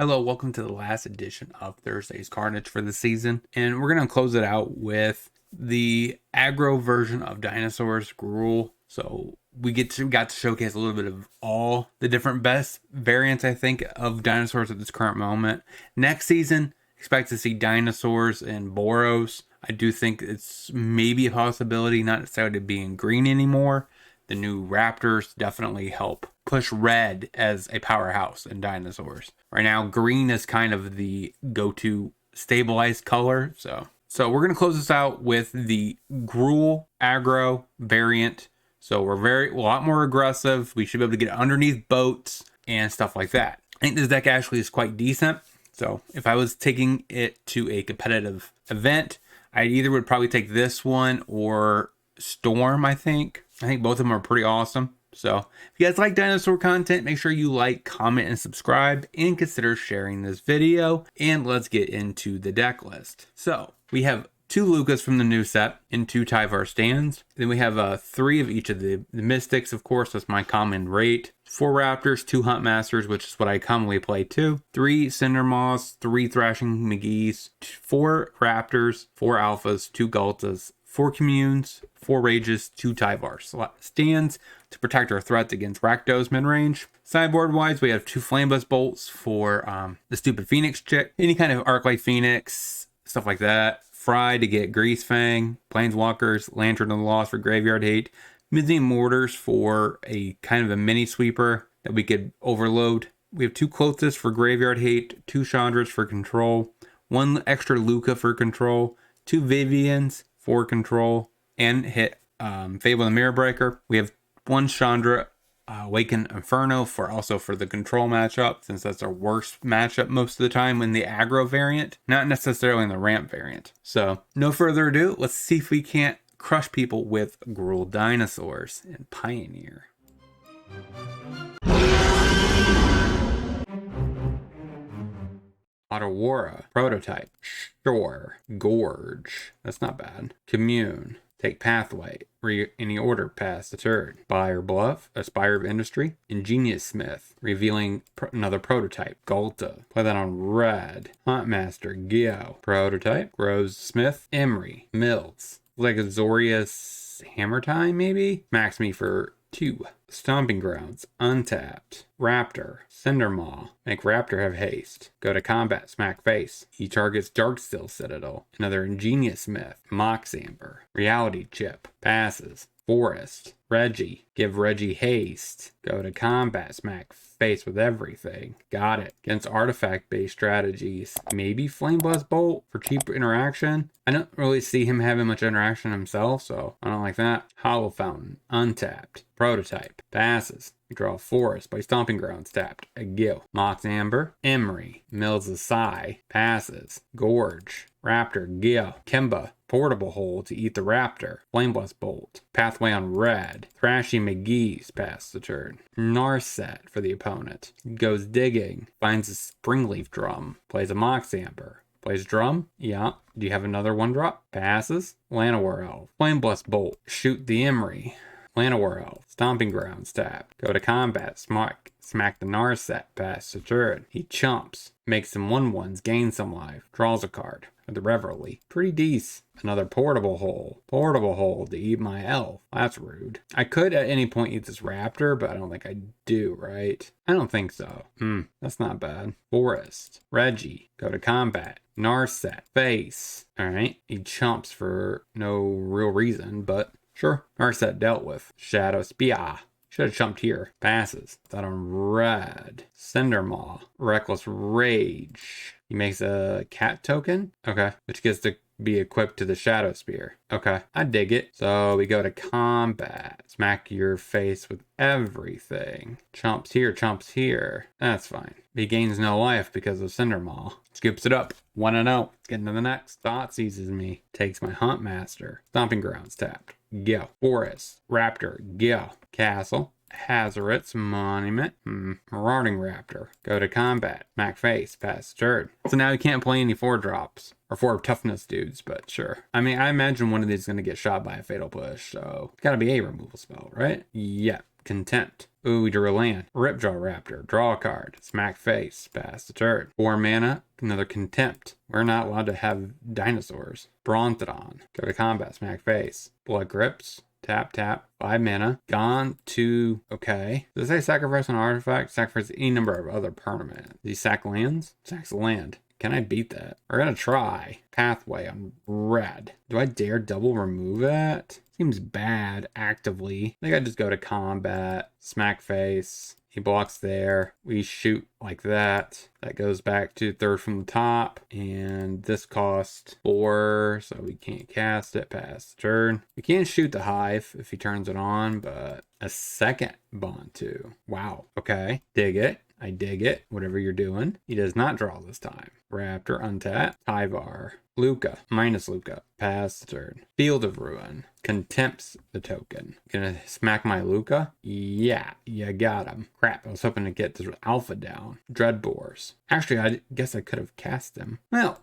Hello, welcome to the last edition of Thursday's Carnage for the season. And we're going to close it out with the aggro version of Dinosaurs, Gruul. So we got to showcase a little bit of all the different best variants, I think, of Dinosaurs at this current moment. Next season, expect to see Dinosaurs and Boros. I do think it's maybe a possibility, not necessarily to be in green anymore. The new Raptors definitely help push red as a powerhouse in Dinosaurs. Right now, green is kind of the go-to stabilized color. So we're going to close this out with the Gruul aggro variant. So we're a lot more aggressive. We should be able to get underneath boats and stuff like that. I think this deck actually is quite decent. So if I was taking it to a competitive event, I either would probably take this one or Storm, I think both of them are pretty awesome. So if you guys like dinosaur content, make sure you like, comment, and subscribe, and consider sharing this video. And let's get into the deck list. So we have 2 Lucas from the new set and 2 Tyvar stands. Then we have 3 of each of the Mystics, of course, that's my common rate. 4 Raptors, 2 Huntmasters, which is what I commonly play too. 3 Cindermaws, 3 Thrashing McGees, 4 Raptors, 4 Alphas, 2 Galtas, 4 Communes, 4 Rages, 2 Tyvars. Stands to protect our threats against Rakdos mid-range. Sideboard wise, we have 2 Flamebus Bolts for the stupid Phoenix chick. Any kind of Arclight Phoenix, stuff like that. Fry to get Grease Fang. Planeswalkers, Lantern of the Lost for Graveyard Hate. Mizzy Mortars for a kind of a mini sweeper that we could overload. We have 2 Clothis for Graveyard Hate, 2 Chandras for control, 1 extra Luca for control, 2 Vivians for control, and hit Fable the Mirror Breaker. We have 1 Chandra Awaken Inferno for the control matchup, since that's our worst matchup most of the time in the aggro variant, not necessarily in the ramp variant. So no further ado, let's see if we can't crush people with Gruul Dinosaurs and Pioneer. Otawara, Prototype, Shore, Gorge, that's not bad. Commune, take Pathway, any order past the turn. Buyer Bluff, Aspire of Industry, Ingenious Smith, revealing another Prototype, Galta, play that on red. Huntmaster, Geo, Prototype, Rose Smith, Emery, Mills, Legazorius, Hammer Time maybe? Max me for 2. Stomping Grounds, Untapped, Raptor, Cindermaw, make Raptor have haste, go to combat, smack face, he targets Darksteel Citadel, another Ingenious Myth, Mox Amber, Reality Chip, passes, Forest, Reggie, give Reggie haste, go to combat, smack face with everything, got it. Against artifact-based strategies, maybe Flameblast Bolt for cheap interaction. I don't really see him having much interaction himself, so I don't like that. Hollow Fountain, Untapped, Prototype, passes, draw Forest by Stomping Grounds tapped, a Gil, Mox Amber, Emery, Mills a Sigh, passes, Gorge, Raptor, Gil, Kemba, Portable Hole to eat the Raptor, Flameblast Bolt, Pathway on red, Thrashy McGee's pass the turn, Narset for the opponent, goes digging, finds a Springleaf Drum, plays a Mox Amber, plays Drum, yeah, do you have another 1-drop? Passes, Llanowar Elf, Flameblast Bolt, shoot the Emery, Llanowar Elf, Stomping Grounds tap, go to combat, smack the Narset past the turn, he chumps, makes some 1/1s, gains some life, draws a card, with the Reveille, pretty decent. Another Portable Hole to eat my elf. That's rude. I could at any point eat this Raptor, but I don't think I do, right? I don't think so. That's not bad. Forest, Reggie, go to combat, Narset, face. Alright, he chumps for no real reason, but sure. Narset dealt with. Shadow Spear. Should have jumped here. Passes. That on red. Cindermaw. Reckless Rage. He makes a cat token. Okay. Which gets to be equipped to the Shadow Spear. Okay. I dig it. So we go to combat. Smack your face with everything. Chomps here, chomps here. That's fine. He gains no life because of Cindermaw. Scoops it up. 1-0. Getting to the next. Thought seizes me. Takes my Huntmaster. Stomping Grounds tapped. Go. Forest. Raptor. Go. Castle. Hazoret's Monument. Marauding Raptor. Go to combat. Smack face. Pass turn. So now you can't play any 4-drops. Or 4 toughness dudes, but sure. I mean, I imagine one of these is going to get shot by a Fatal Push, so it's got to be a removal spell, right? Yeah. Contempt. Ooh, we drew a land. Ripjaw Raptor. Draw a card. Smack face. Pass the turn. 4 mana. Another Contempt. We're not allowed to have dinosaurs. Brontodon. Go to combat. Smack face. Blood Grips. Tap, tap. 5 mana. Gone to... Okay. Does it say sacrifice an artifact? Sacrifice any number of other permanent. These sack lands? Sacks a land. Can I beat that? We're gonna try. Pathway on red. Do I dare double remove it? Seems bad actively. I think I just go to combat. Smack face. He blocks there. We shoot like that. That goes back to third from the top. And this cost 4, so we can't cast it past the turn. We can shoot the hive if he turns it on, but a second bond too. Wow. Okay. Dig it. I dig it. Whatever you're doing. He does not draw this time. Raptor, untap. Tyvar. Luca. Minus Luca. Pass the turn. Field of Ruin. Contempts the token. Gonna smack my Luca? Yeah, you got him. Crap, I was hoping to get this alpha down. Dreadbores. Actually, I guess I could have cast him. Well,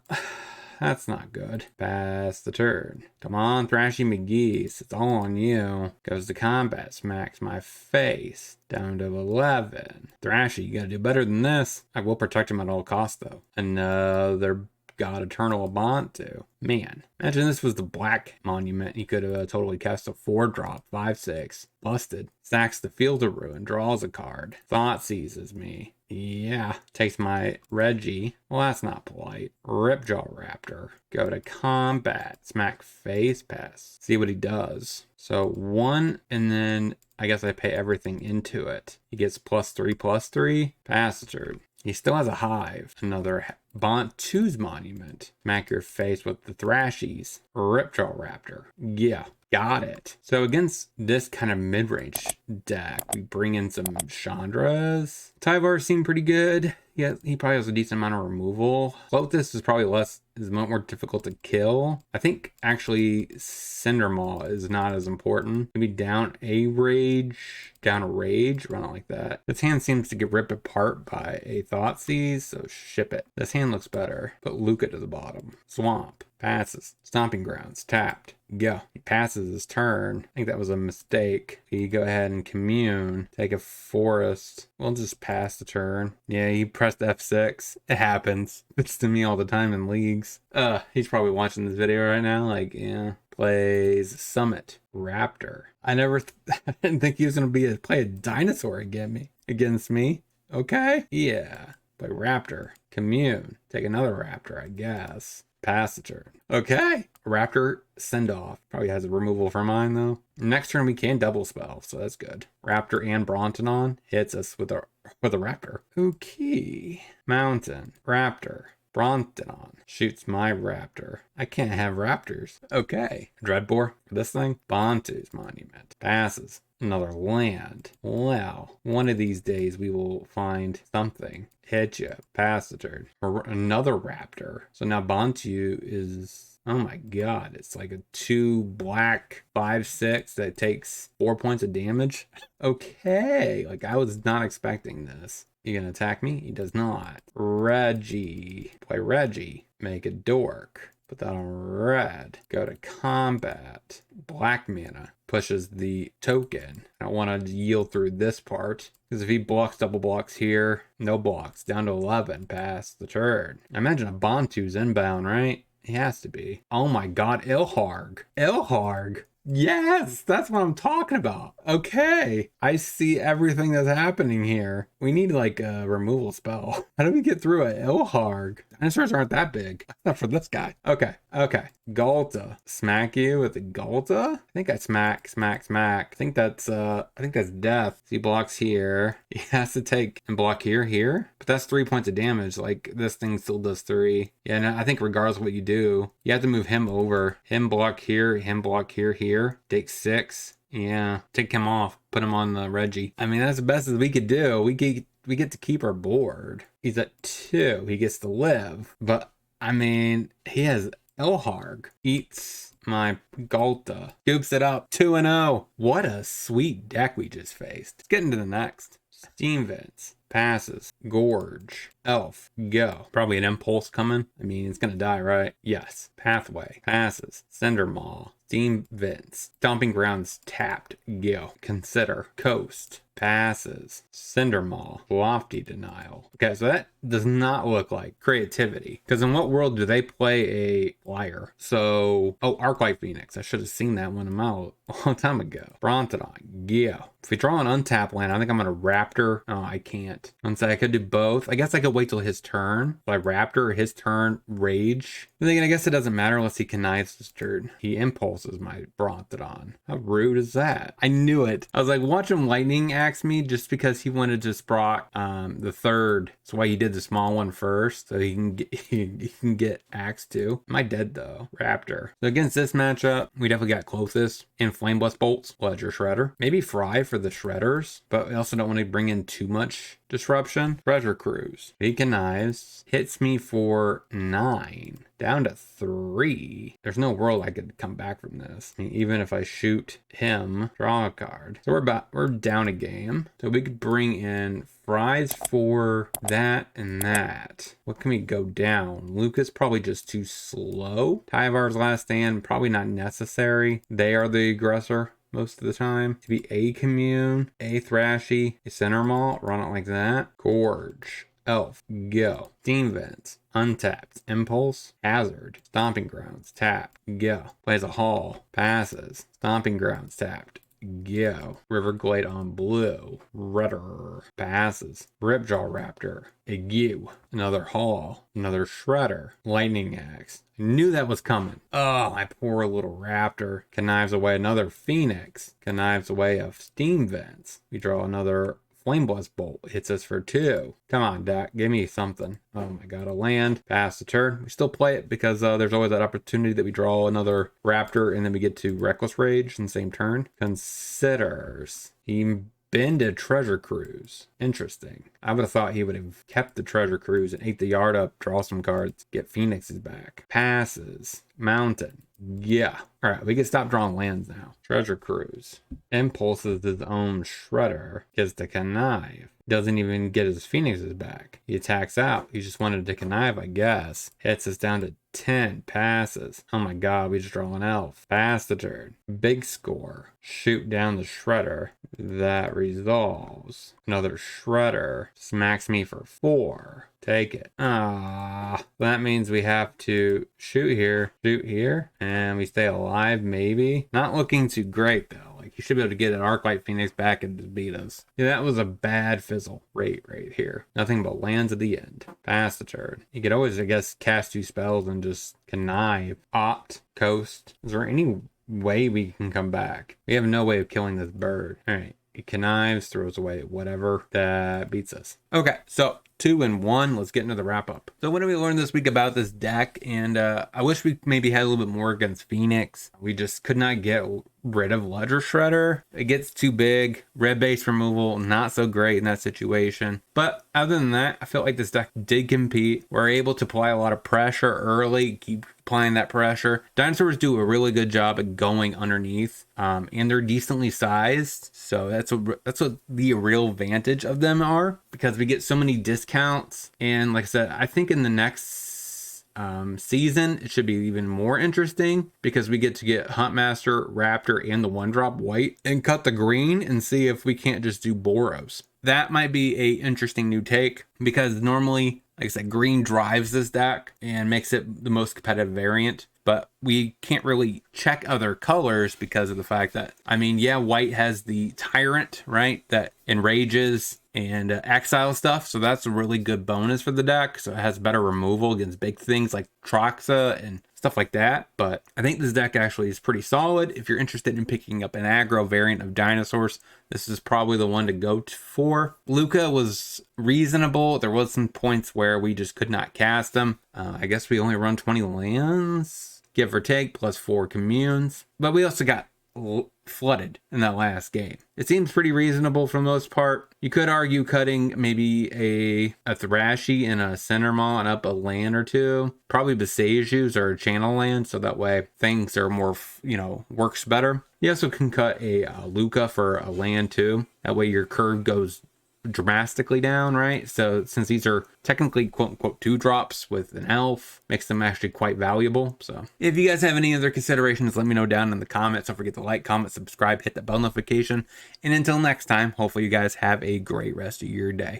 that's not good. Pass the turn. Come on, Thrashy McGee's. It's all on you. Goes to combat. Smacks my face. Down to 11. Thrashy, you gotta do better than this. I will protect him at all costs, though. Another God Eternal Bantu. Man, imagine this was the black monument. He could have totally cast a 4-drop, 5/6. Busted. Sacks the Field of Ruin. Draws a card. Thought seizes me. Yeah. Takes my Reggie. Well, that's not polite. Ripjaw Raptor. Go to combat. Smack face pass. See what he does. So 1, and then I guess I pay everything into it. He gets +3/+3. Pass the turn. He still has a hive. Another Bantu's monument. Smack your face with the Thrashies. Ripjaw Raptor. Yeah, got it. So against this kind of mid-range deck, we bring in some Chandras. Tyvar seemed pretty good. Yeah, he probably has a decent amount of removal. Lotus is probably is more difficult to kill. I think actually Cindermaw is not as important. Maybe down a rage, run it like that. This hand seems to get ripped apart by a Thoughtseize, so ship it. This hand looks better. Put Luca to the bottom. Swamp. Passes. Stomping Grounds. Tapped. Go. He passes his turn. I think that was a mistake. You go ahead and commune. Take a forest. We'll just pass the turn. Yeah, he pressed F6. It happens. It's to me all the time in leagues. He's probably watching this video right now. Like, yeah. Plays Summit Raptor. I didn't think he was going to play a dinosaur against me. Okay. Yeah. Play Raptor. Commune. Take another Raptor, I guess. Pass the turn. Okay. Raptor send off. Probably has a removal for mine though. Next turn we can double spell, so that's good. Raptor and Brontodon hits us with a Raptor. Okay. Mountain. Raptor. Brontodon shoots my Raptor. I can't have Raptors. Okay. Dreadbore for this thing. Bantu's monument. Passes. Another land. Well, one of these days we will find something. Hit you. Pass the turn. Or another Raptor. So now Bantu is... Oh my god. It's like a 2 black 5/6 that takes 4 points of damage. Okay. Like I was not expecting this. You gonna attack me? He does not. Reggie. Play Reggie. Make a dork. Put that on red. Go to combat. Black mana. Pushes the token. I don't want to yield through this part. Because if he double blocks here, no blocks. Down to 11. Pass the turn. I imagine a Bantu's inbound, right? He has to be. Oh my god, Ilharg. Ilharg. Yes, that's what I'm talking about. Okay. I see everything that's happening here. We need like a removal spell. How do we get through a Ilharg? Dinosaurs aren't that big. Not for this guy. Okay. Galta. Smack you with a Galta? I think I smack. I think that's death. He blocks here. He has to take and block here. But that's 3 points of damage. Like this thing still does 3. Yeah, no, I think regardless of what you do, you have to move him over. Him block here, here. Take 6. Yeah, take him off. Put him on the Reggie. I mean, that's the best as we could do. We get to keep our board. He's at 2. He gets to live. But, I mean, he has Ilharg. Eats my Galta. Scoops it up. 2-0. What a sweet deck we just faced. Let's get into the next. Steam Vents. passes. Gorge, Elf, go. Probably an impulse coming. I mean, it's gonna die, right? Yes. Pathway, passes. Cindermaw, Steam Vents, Stomping Grounds tapped, go. Consider, Coast, passes. Cindermaw, Lofty Denial. Okay, so that does not look like creativity. Because in what world do they play a flyer? So, oh, Arclight Phoenix. I should have seen that one out a long time ago. Brontodon, go. If we draw an untapped land, I think I'm gonna Raptor. Oh, I can't. Once I could do both. I guess I could wait till his turn. If I Raptor, his turn, Rage. I'm thinking, I guess it doesn't matter unless he connives this turn. He impulses my Brontodon. How rude is that? I knew it. I was like, watch him lightning axe me just because he wanted to sprock the third. That's why he did the small one first, so he can get axed too. Am I dead though? Raptor. So against this matchup, we definitely got closest. In Flame Blast Bolts, Ledger Shredder. Maybe Fry for the Shredders, but we also don't want to bring in too much disruption. Treasure Cruise. He connives. Hits me for 9. Down to 3. There's no world I could come back from this. I mean, even if I shoot him, draw a card. So we're down a game. So we could bring in Fries for that and that. What can we go down? Lucas probably just too slow. Tyvar's Last Stand, probably not necessary. They are the aggressor most of the time. To be a Commune, a Thrashy, a Cindermaw, run it like that. Gorge, Elf, go. Steam Vents, untapped. Impulse, Hazard, Stomping Grounds, tap, go. Plays a Hall, passes. Stomping Grounds, tapped. Go. Riverglade on blue. Redder. Passes. Ripjaw Raptor. A Go. Another Hall. Another Shredder. Lightning Axe. I knew that was coming. Oh, my poor little Raptor. Connives away another Phoenix. Connives away a Steam Vents. We draw another Flame Blast Bolt. Hits us for 2. Come on, Dak. Give me something. Oh my god, a land. Pass the turn. We still play it because there's always that opportunity that we draw another Raptor and then we get to Reckless Rage in the same turn. Considers. He bended Treasure Cruise. Interesting. I would have thought he would have kept the Treasure Cruise and ate the yard up, draw some cards, get Phoenixes back. Passes. Mountain. Yeah. All right, we can stop drawing lands now. Treasure Cruise. Impulses his own Shredder. Gets to connive. Doesn't even get his Phoenixes back. He attacks out. He just wanted to connive, I guess. Hits us down to 10. Passes. Oh my god, we just draw an elf. Pass the turn. Big score. Shoot down the Shredder. That resolves. Another Shredder. Smacks me for 4. Take it. That means we have to shoot here, and we stay alive, maybe. Not looking too great, though. Like, you should be able to get an Arclight Phoenix back and just beat us. Yeah, that was a bad fizzle rate right here. Nothing but lands at the end. Pass the turn. You could always, I guess, cast 2 spells and just connive. Opt, coast. Is there any way we can come back? We have no way of killing this bird. All right. He connives, throws away whatever that beats us. Okay, so 2 and 1. Let's get into the wrap up. So what did we learn this week about this deck? And I wish we maybe had a little bit more against Phoenix. We just could not get rid of Ledger Shredder. It gets too big. Red base removal, not so great in that situation. But other than that, I felt like this deck did compete. We're able to apply a lot of pressure early, keep applying that pressure. Dinosaurs do a really good job at going underneath, and they're decently sized. So that's what the real advantage of them are, because we get so many discounts. And like I said, I think in the next season it should be even more interesting, because we get to get Huntmaster, Raptor, and the 1-drop white and cut the green and see if we can't just do Boros. That might be a interesting new take, because normally, like I said, green drives this deck and makes it the most competitive variant. But we can't really check other colors because of the fact that, I mean, yeah, white has the Tyrant, right? That enrages and exile stuff. So that's a really good bonus for the deck. So it has better removal against big things like Troxa and stuff like that. But I think this deck actually is pretty solid. If you're interested in picking up an aggro variant of Dinosaurs, this is probably the one to go for. Luca was reasonable. There was some points where we just could not cast them. I guess we only run 20 lands, give or take, plus 4 communes. But we also got flooded in that last game. It seems pretty reasonable for the most part. You could argue cutting maybe a Thrashy and a Cindermaw and up a land or 2. Probably Besaiju's or a channel land, so that way things are more, works better. You also can cut a Luca for a land too. That way your curve goes drastically down, right? So since these are technically quote unquote 2-drops with an elf, makes them actually quite valuable. So if you guys have any other considerations, let me know down in the comments. Don't forget to like, comment, subscribe, hit the bell notification. And until next time, hopefully you guys have a great rest of your day.